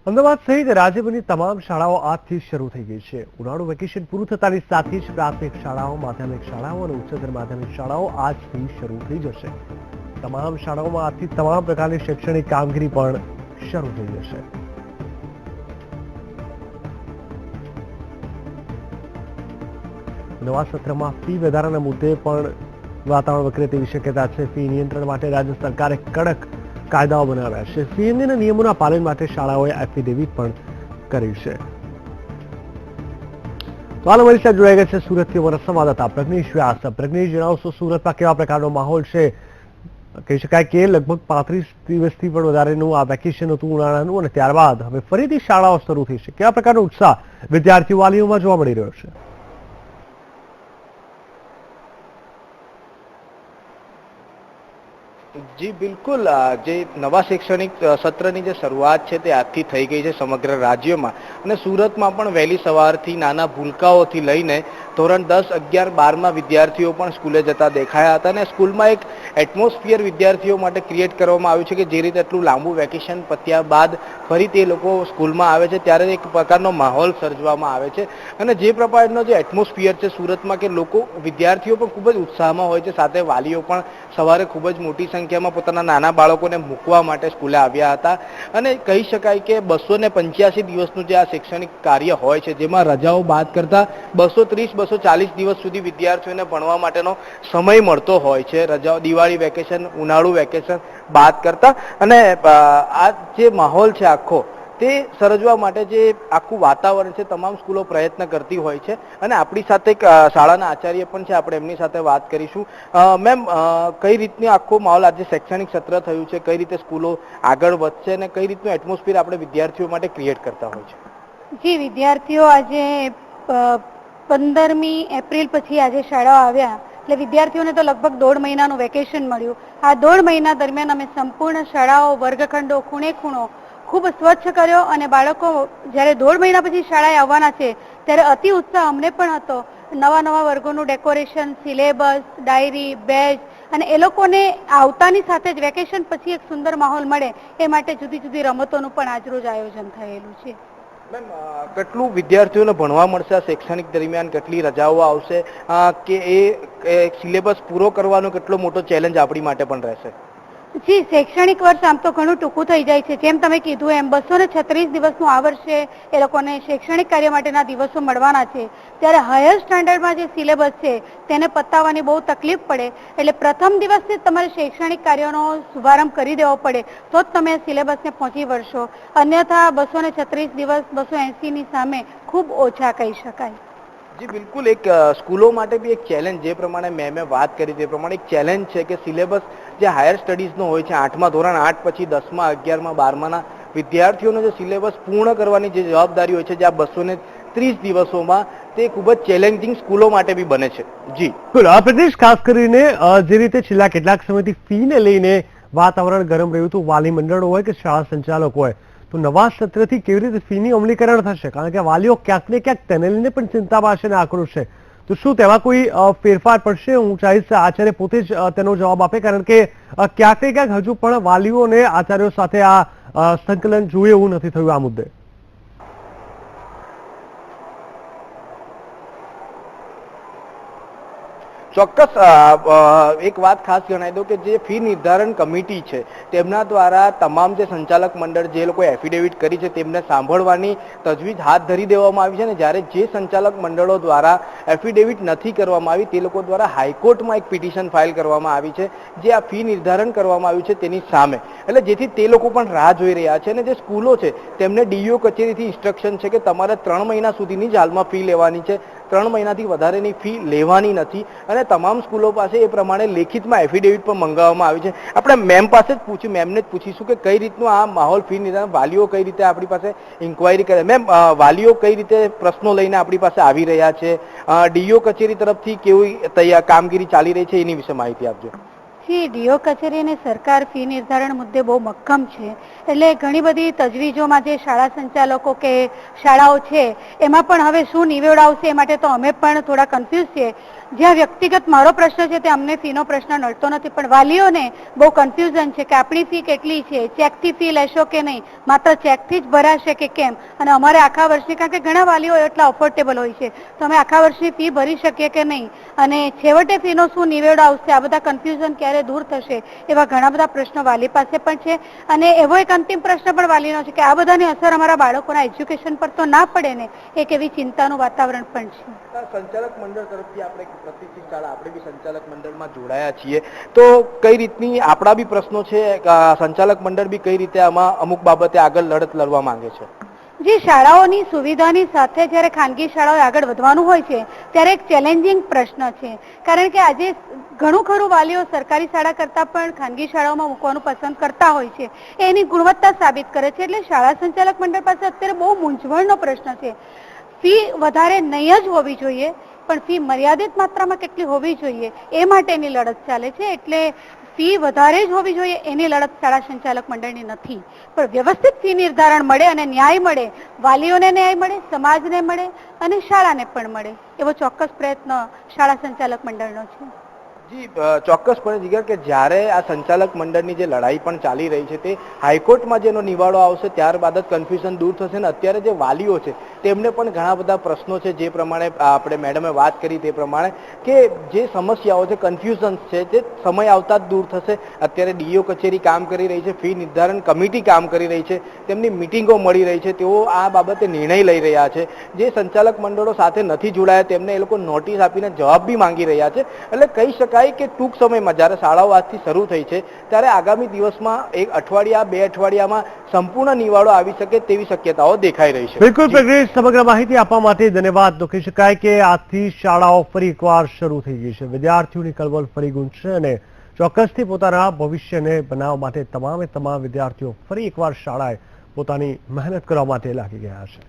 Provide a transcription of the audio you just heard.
અમદાવાદ સહિત રાજ્યભરની તમામ શાળાઓ આજથી શરૂ થઈ ગઈ છે. ઉનાળુ વેકેશન પૂરું થતાની સાથે જ પ્રાથમિક શાળાઓ, માધ્યમિક શાળાઓ અને ઉચ્ચતર માધ્યમિક શાળાઓ આજથી શરૂ થઈ જશે. તમામ શાળાઓમાં આજથી તમામ પ્રકારની શૈક્ષણિક કામગીરી પણ શરૂ થઈ જશે. નવા સત્રમાં ફી વધારાના મુદ્દે પણ વાતાવરણ વકરે તેવી શક્યતા છે. ફી નિયંત્રણ માટે રાજ્ય સરકારે કડક કાયદાઓ બનાવ્યા છે. ફી અંગેના નિયમોના પાલન માટે શાળાઓએ એફિડેવિટ પણ કરી છે. તો હાલ અમારી સાથે જોડાઈ ગયા છે સુરતથી અમારા સંવાદદાતા પ્રજ્ઞેશ વ્યાસ. પ્રજ્ઞેશ, જણાવશો સુરતમાં કેવા પ્રકારનો માહોલ છે? કહી શકાય કે લગભગ 35 દિવસથી પણ વધારેનું આ વેકેશન હતું ઉનાળાનું, અને ત્યારબાદ હવે ફરીથી શાળાઓ શરૂ થઈ છે. કેવા પ્રકારનો ઉત્સાહ વિદ્યાર્થીઓ વાલીઓમાં જોવા મળી રહ્યો છે? જી બિલકુલ, જે નવા શૈક્ષણિક સત્રની જે શરૂઆત છે તે આજથી થઈ ગઈ છે સમગ્ર રાજ્યમાં, અને સુરતમાં પણ વહેલી સવારથી નાના ભૂલકાઓથી લઈને ધોરણ 10, 11, 12માં વિદ્યાર્થીઓ પણ સ્કૂલે જતા દેખાયા હતા. અને સ્કૂલમાં એક એટમોસ્ફિયર વિદ્યાર્થીઓ માટે ક્રિએટ કરવામાં આવ્યું છે કે જે રીતે એટલું લાંબુ વેકેશન પત્યા બાદ ફરી તે લોકો સ્કૂલમાં આવે છે ત્યારે એક પ્રકારનો માહોલ સર્જવામાં આવે છે. અને જે પ્રકારનો જે એટમોસ્ફિયર છે સુરતમાં, કે લોકો વિદ્યાર્થીઓ પણ ખૂબ જ ઉત્સાહમાં હોય છે, સાથે વાલીઓ પણ સવારે ખૂબ જ મોટી સંખ્યામાં પોતાના નાના બાળકોને મૂકવા માટે સ્કૂલે આવ્યા હતા. અને કહી શકાય કે 285 દિવસનું જે આ શૈક્ષણિક કાર્ય હોય છે, જેમાં રજાઓ બાદ કરતા 230-240 દિવસ સુધી વિદ્યાર્થીઓને ભણવા માટેનો સમય મળતો હોય છે, રજાઓ, દિવાળી વેકેશન, ઉનાળુ વેકેશન બાદ કરતા. અને આ જે માહોલ છે આખો, તે સર્જવા માટે જે આખું વાતાવરણ છે, તમામ સ્કૂલો પ્રયત્ન કરતી હોય છે. અને આપણી સાથે એક શાળાના આચાર્ય પણ છે, આપણે એમની સાથે વાત કરીશું. મેમ, કઈ રીતની આખો માહોલ, આજે શૈક્ષણિક સત્ર થયું છે, કઈ રીતે સ્કૂલો આગળ વધશે અને કઈ રીતનું એટમોસ્ફિયર આપણે વિદ્યાર્થીઓ માટે ક્રિએટ કરતા હોય છે? જી, વિદ્યાર્થીઓ આજે 15મી એપ્રિલ પછી આજે શાળાઓ આવ્યા, એટલે વિદ્યાર્થીઓને તો લગભગ 1.5 મહિનાનું વેકેશન મળ્યું. આ 1.5 મહિના દરમિયાન અમે સંપૂર્ણ શાળાઓ, વર્ગખંડો, ખૂણે ખૂણો ખૂબ સ્વચ્છ કર્યો. અને બાળકો જ્યારે 1.5 મહિના પછી શાળાએ આવવાના છે ત્યારે અતિ ઉત્સાહ અમને પણ હતો. નવા વર્ગોનું ડેકોરેશન, સિલેબસ, ડાયરી, બેચ, અને એ લોકોને આવતાની સાથે જ વેકેશન પછી એક સુંદર માહોલ મળે એ માટે જુદી જુદી રમતોનું પણ આજરોજ આયોજન થયેલું છે. મેમ, કેટલું વિદ્યાર્થીઓને ભણવા મળશે આ શૈક્ષણિક દરમિયાન? કેટલી રજાઓ આવશે કે એ સિલેબસ પૂરો કરવાનો કેટલો મોટો ચેલેન્જ આપણી માટે પણ રહેશે? જી, શૈક્ષણિક વર્ષ આમ તો ઘણું ટૂંકું થઈ જાય છે. જેમ તમે કીધું એમ 236 દિવસનું આ વર્ષે એ લોકોને શૈક્ષણિક કાર્ય માટેના દિવસો મળવાના છે. ત્યારે હાયર સ્ટાન્ડર્ડમાં જે સિલેબસ છે તેને પતાવવાની બહુ તકલીફ પડે, એટલે પ્રથમ દિવસથી જ તમારે શૈક્ષણિક કાર્યોનો શુભારંભ કરી દેવો પડે તો જ તમે સિલેબસને પહોંચી વળશો. અન્યથા 236 દિવસ 280ની સામે ખૂબ ઓછા કહી શકાય. જી બિલકુલ, એક સ્કૂલો માટે બી એક ચેલેન્જ, જે પ્રમાણે મેં વાત કરી તે પ્રમાણે એક ચેલેન્જ છે કે સિલેબસ જે હાયર સ્ટડીઝનો હોય છે, 8મા ધોરણ 8 પછી 10મા, 11મા, 12માના વિદ્યાર્થીઓનો જે સિલેબસ પૂર્ણ કરવાની જે જવાબદારી હોય છે, જે આ 230 દિવસોમાં, તે ખૂબ જ ચેલેન્જિંગ સ્કૂલો માટે બી બને છે. જી આ પ્રદેશ ખાસ કરીને જે રીતે છેલ્લા કેટલાક સમયથી ફીને લઈને વાતાવરણ ગરમ રહ્યું હતું, વાલી મંડળો હોય કે શાળા સંચાલક હોય, તો નવા સત્રથી કેવી રીતે ફીની અમલીકરણ થશે? કારણ કે વાલીઓ ક્યાંક ને ક્યાંક તેને લઈને પણ ચિંતામાં હશે અને આક્રોશ છે. તો શું તેમાં કોઈ ફેરફાર પડશે? હું ચાહીશ આચાર્ય પોતે જ તેનો જવાબ આપે, કારણ કે ક્યાંક ને ક્યાંક હજુ પણ વાલીઓ અને આચાર્યો સાથે આ સંકલન જોઈએ એવું નથી થયું આ મુદ્દે. ચોક્કસ, એક વાત ખાસ જણાવી દઉં કે જે ફી નિર્ધારણ કમિટી છે તેમના દ્વારા તમામ જે સંચાલક મંડળ, જે લોકોએ એફિડેવિટ કરી છે, તેમને સાંભળવાની તજવીજ હાથ ધરી દેવામાં આવી છે. અને જ્યારે જે સંચાલક મંડળો દ્વારા એફિડેવિટ નથી કરવામાં આવી, તે લોકો દ્વારા હાઈકોર્ટમાં એક પિટિશન ફાઇલ કરવામાં આવી છે, જે આ ફી નિર્ધારણ કરવામાં આવ્યું છે તેની સામે. એટલે જેથી તે લોકો પણ રાહ જોઈ રહ્યા છે. અને જે સ્કૂલો છે તેમને ડીઈઓ કચેરીથી ઇન્સ્ટ્રક્શન છે કે તમારે 3 મહિના સુધીની જ હાલમાં ફી લેવાની છે, 3 મહિનાથી વધારેની ફી લેવાની નથી. અને તમામ સ્કૂલો પાસે એ પ્રમાણે લેખિતમાં એફિડેવિટ પણ મંગાવવામાં આવી છે. આપણે મેમ પાસે જ પૂછ્યું, મેમને જ પૂછીશું કે કઈ રીતનું આ માહોલ ફી નિર્ધારણ, વાલીઓ કઈ રીતે આપણી પાસે ઇન્ક્વાયરી કરે. મેમ, વાલીઓ કઈ રીતે પ્રશ્નો લઈને આપણી પાસે આવી રહ્યા છે? ડીઈઓ કચેરી તરફથી કેવી કામગીરી ચાલી રહી છે, એની વિશે માહિતી આપજો. ડીઓ કચેરી અને સરકાર ફી નિર્ધારણ મુદ્દે બહુ મક્કમ છે. એટલે ઘણી બધી તજવીજોમાં જે શાળા સંચાલકો કે શાળાઓ છે એમાં પણ હવે શું નિવેડાવશે એ માટે તો અમે પણ થોડા કન્ફ્યુઝ છીએ. જ્યાં વ્યક્તિગત મારો પ્રશ્ન છે તે અમને ફીનો પ્રશ્ન નડતો નથી, પણ વાલીઓને બહુ કન્ફ્યુઝન છે કે આપણી ફી કેટલી છે, ચેકથી ફી લેશો કે નહીં, માત્ર ચેકથી જ ભરાશે કે કેમ, અને અમારે આખા વર્ષની, કારણ કે ઘણા વાલીઓ એટલા અફોર્ડેબલ હોય છે તો અમે આખા વર્ષની ફી ભરી શકીએ કે નહીં, અને છેવટે ફીનો શું નિવેડો આવશે, આ બધા કન્ફ્યુઝન ક્યારે દૂર થશે, એવા ઘણા બધા પ્રશ્નો વાલી પાસે પણ છે. અને એવો એક અંતિમ પ્રશ્ન પણ વાલીનો છે કે આ બધાની અસર અમારા બાળકોના એજ્યુકેશન પર તો ના પડે ને, એક એવી ચિંતાનું વાતાવરણ પણ છે. સંચાલક મંડળ તરફથી આપણે પ્રતિષ્ઠિત શાળા, આપણે બી સંચાલક મંડળમાં જોડાયા છીએ, તો કઈ રીતની આપણા બી પ્રશ્નો છે, સંચાલક મંડળ બી કઈ રીતે આમાં અમુક બાબતે આગળ લડત લડવા માંગે છે? જે શાળાઓની સુવિધાની સાથે જ્યારે ખાનગી શાળાઓ આગળ વધવાનું હોય છે ત્યારે એક ચેલેન્જિંગ પ્રશ્ન છે, કારણ કે આજે ઘણું ખરું વાલીઓ સરકારી શાળા કરતાં પણ ખાનગી શાળાઓમાં મૂકવાનું પસંદ કરતા હોય છે, એની ગુણવત્તા સાબિત કરે છે. એટલે શાળા સંચાલક મંડળ પાસે અત્યારે બહુ મૂંઝવણનો પ્રશ્ન છે. ફી વધારે નહીં જ હોવી જોઈએ, પણ ફી મર્યાદિત માત્રામાં કેટલી હોવી જોઈએ એ માટેની લડત ચાલે છે. એટલે ફી વધારે જ હોવી જોઈએ એની લડત શાળા સંચાલક મંડળની નથી, પણ વ્યવસ્થિત ફી નિર્ધારણ મળે અને ન્યાય મળે, વાલીઓને ન્યાય મળે, સમાજને મળે અને શાળાને પણ મળે, એવો ચોક્કસ પ્રયત્ન શાળા સંચાલક મંડળનો છે. જી ચોક્કસપણે જીગર, કે જ્યારે આ સંચાલક મંડળની જે લડાઈ પણ ચાલી રહી છે તે હાઈકોર્ટમાં જેનો નિવાડો આવશે ત્યારબાદ જ કન્ફ્યુઝન દૂર થશે. ને અત્યારે જે વાલીઓ છે તેમને પણ ઘણા બધા પ્રશ્નો છે, જે પ્રમાણે આપણે મેડમે વાત કરી તે પ્રમાણે, કે જે સમસ્યાઓ છે, કન્ફ્યુઝન છે, તે સમય આવતા જ દૂર થશે. અત્યારે ડીઓ કચેરી કામ કરી રહી છે, ફી નિર્ધારણ કમિટી કામ કરી રહી છે, તેમની મિટિંગો મળી રહી છે, તેઓ આ બાબતે નિર્ણય લઈ રહ્યા છે. જે સંચાલક મંડળો સાથે નથી જોડાયા તેમને એ લોકો નોટિસ આપીને જવાબ બી માંગી રહ્યા છે. એટલે કહી શકાય કે ટૂંક સમયમાં જ્યારે શાળાઓ આજથી શરૂ થઈ છે ત્યારે આગામી દિવસમાં એક અઠવાડિયા, 2 અઠવાડિયામાં સંપૂર્ણ નિવાડો આવી શકે તેવી શક્યતાઓ દેખાઈ રહી છે. બિલકુલ પ્રજ્ઞેશ, સમગ્ર માહિતી આપવા માટે ધન્યવાદ. તો કહી શકાય કે આજથી શાળાઓ ફરી એકવાર શરૂ થઈ ગઈ છે, વિદ્યાર્થીઓની કલબલ ફરી ગુંજશે અને ચોક્કસથી પોતાના ભવિષ્યને બનાવવા માટે તમામ વિદ્યાર્થીઓ ફરી એકવાર શાળાએ પોતાની મહેનત કરવા માટે લાગી ગયા છે.